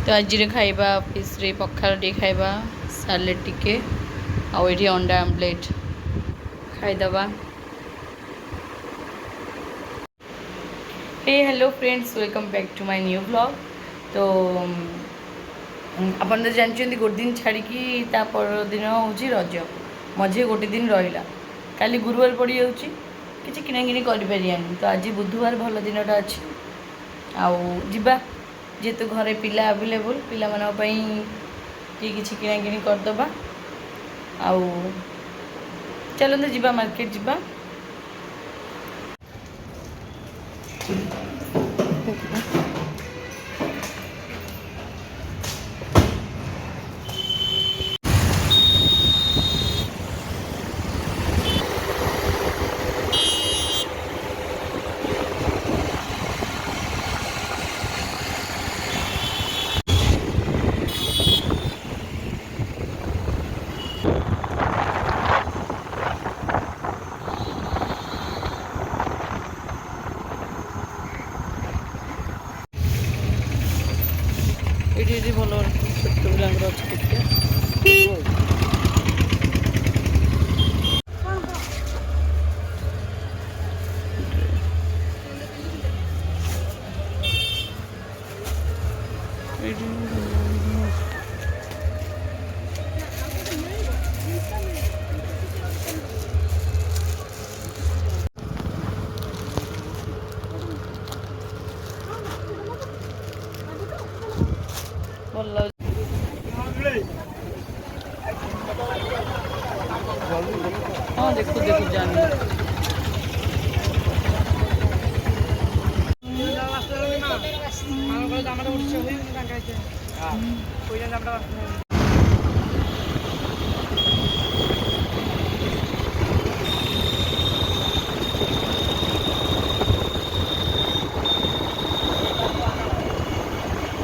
तो आज खाइबा ऑफिस रे पखाल टे खाइबा सालेड टिके आउ ये अंडा आमलेट खाईदबा। Hey hello friends, welcome back to my new blog. तो अपन तो जानते गोटे दिन छाड़ी पर दिन हूँ रज मझे गोटे दिन रहा काली गुरुवार पड़ जाऊँगी किसी किणाकिणी कर तो आज बुधवार भल दिनटा अच्छी आवा जेहेतु घरे पिला आवेलेबल पिला किसी किणाकिणी करदे चलते जीवा मार्केट जीवा। ये भल छोट पिला भल हाँ देखो देखो जान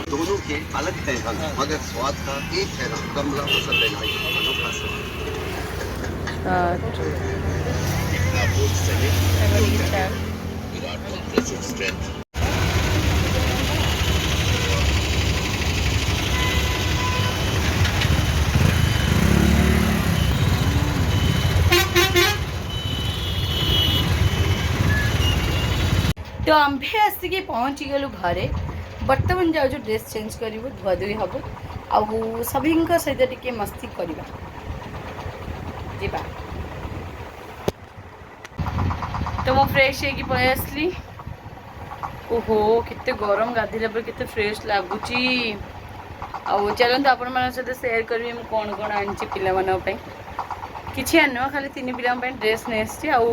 दोनों के अलग है रंग मगर स्वाद का एक है रंग कमला पसंद है भाई अनोखा स्वाद। तो आम्भे आसिक पहुँची गलु घरे बर्तमान जाऊ ड्रेस चेंज कर धुआ धुई हम आउ सभी सहित टिके मस्ती करवा तो मु फ्रेश होगी पलि आसली। ओहो केते गरम गाधेला पर केते फ्रेश लगुच आउ चलते आपण मान सहित सेयार करी मु कौन कौन आनी पिला किसी आन खाली तीन पिला ड्रेस नहीं आउ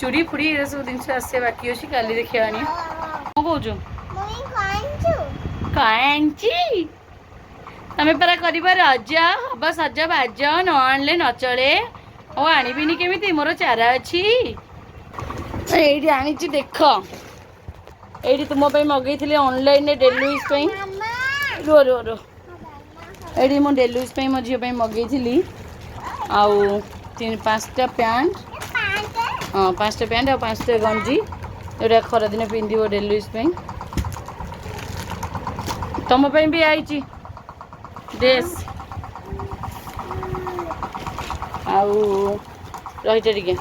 चूड़ी फुड़ी ये सब जिन आसा बाकी अच्छी काली देखिए आनी कौन कौन तमें परा कर रज हम सज बाज न आने न चले और आणविनी केमी मोर चारा अच्छी ये आनी देख ये तुम मगई ऑनलाइन डेली यूज रो रो रो ये मुझे डेली यूज मो झील मगई आउ 5टा पैंट हाँ 5टा पैंट और 5टा गंजी जोटा खरा दिन पिंध डेली यूज तुम भी आई ड्रेस आउ रही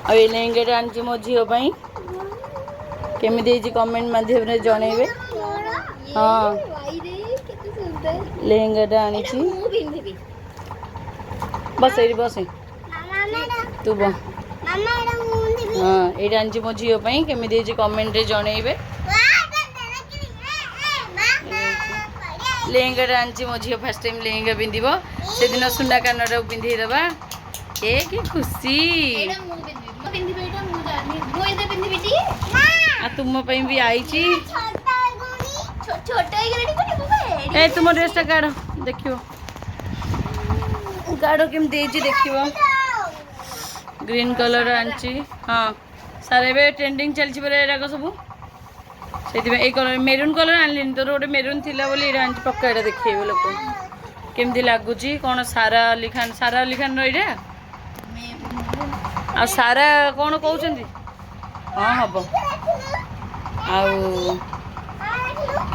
आ लेहेंगा आनी मो झील केमी कमेंट माध्यम जनइबे। हाँ लेहेंगा आनी बस ये बस तू बस हाँ ये आनी मो झील केमी कमेंट जनइबे। लेहेंगा आनी मो झील फास्ट टाइम लेहेंगा पिंध से दिन सुना कान पिंधेदबा ए कि खुशी तुम भी आई तुम ड्रेसटा काढ़ देख काढ़ केम देख ग्रीन कलर आनी हाँ सारे ट्रेंडिंग चलती पड़ा सब से कलर मेरून कलर आनली तोर गोटे मेरून थी बोली पक्का यहाँ देखिए लोक केमती लगुच कौन सारा अली खान रहा आ सारा कौन कहते हाँ हम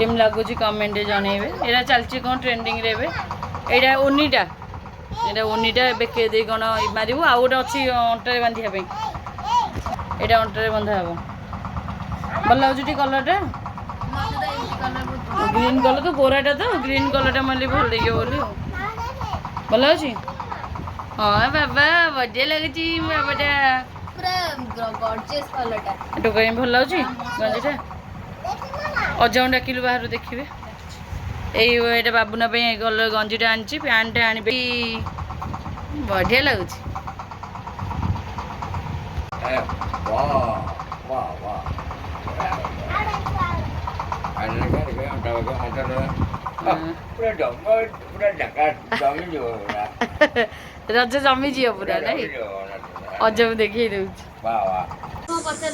केम लगुच कमेंट जनइबे एटा चलची कौन ट्रेंडिंग रे एबे एटा ओनीटा बेके कौन मारू आउ गोटे अच्छी अंटर बांधिया एटा अंटर बंधा हे भल लगे कलरटा ग्रीन कलर तो गोराटा तो ग्रीन कलरटा मारे भल लगे बोली भल अच्छी हाँ बाबा बढ़िया लगे बाबाटा टोका भल लगे गंजीटा अजाऊ डाकिलु बाहर देखिए ये बाबुना कलर गंजीटा आनी पैंट आनी बढ़िया लगुच रज जमी जी पूरा नहीं अजब देखी दे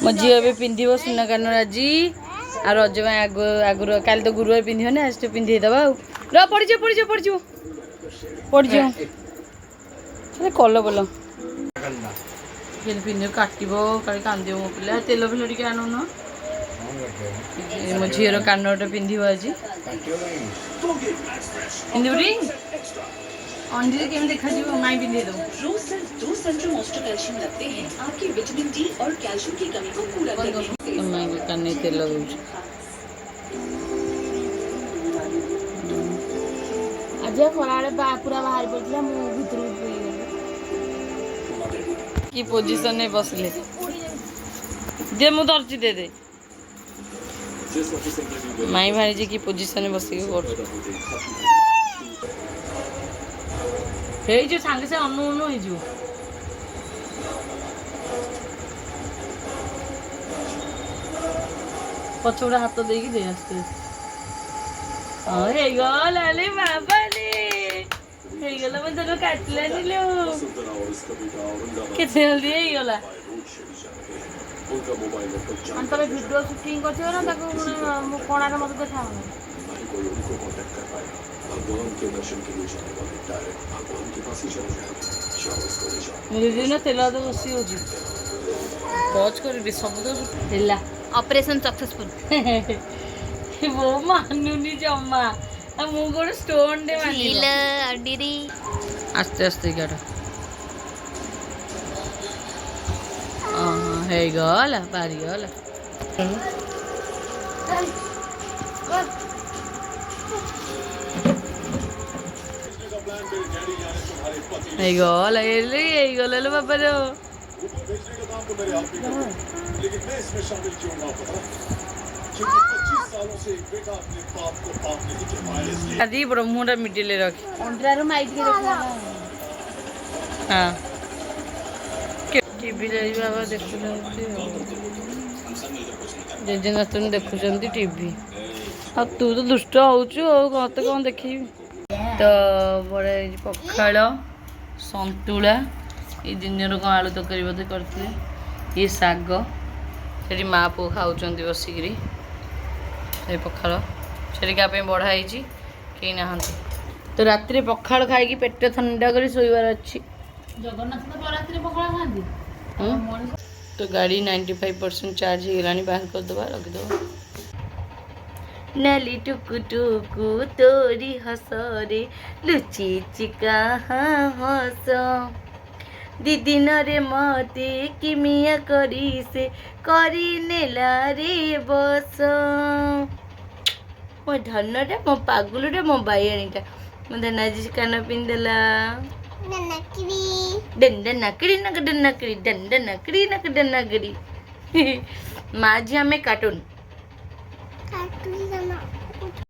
मो झी ए पिंधब सुना कान राजी आ रज आगुर काली तो गुरुवार पिंधि ना आज तो पिंधे दबा र पड़ कल बोल पिंध काटब काली कांद मो पिला तेल फिल टे आनु न मो झीर कानटा पिंधब आज पिंधुरी अंडे केम देखा माई पिंधे दो रोज सिर्फ 2 सेंट्रल मॉइस्चर कैल्शियम लगते हैं आपकी विटामिन डी और कैल्शियम की कमी को पूरा करने में। माई कान तेल आज खरा पूरा बाहर पड़ा भर कि पोजिशन में बसले दे मु धरची दे दे माई भाई कि पोजिशन में बसिक जो सांगे से अनु अनु हो पछुड़ा हाथ देकी दे आस्ते हाँ गले बाबा गला मैं तेरे काटला लो केते जल्दी गला अंतर वीडियो शूटिंग करथियो ना ताको कोणारे मत देखा मुझे ना तेल तो बसी हो पच कर सब तो ऑपरेशन सक्सेसफुल वो मानुनी जम्मा मु गोटे स्टोन दे झील अंडीरी आस्ते आस्ते काट हे गला पारी गला हे गला लो बाबा रो आदि ब्रह्मटा मिडिले रखी अंडरारो माइट के देखा हाँ टीवी बाबा देखुं जेजे नातुन देखुं टीवी आ तू तो दुष्ट होचु मत कौन देखी तो बड़े पखाड़ संतुला ये दिन कौन आलू तरकारी बोधे करते ये शाग से माँ पु खाऊँ बसिकी पखाड़ से क्या बढ़ाई कहीं ना तो रात पखाड़ खाई पेट ठंडा कर शोबार अच्छी जगन्नाथ तो रात पखाड़ खाती तो गाड़ी 95% चार्ज हो गलानी बाहर कर दबा रखिद नाली टुकु टुकु तोरी हसरे लुची चिका हस दीदी रे मते किमिया करी से करी नेला रे बस मो धनटा मो पागुलटा मो बाईणीटा मो धनाजी कान पिंदला नकड़ी माँ जी हमें कार्टून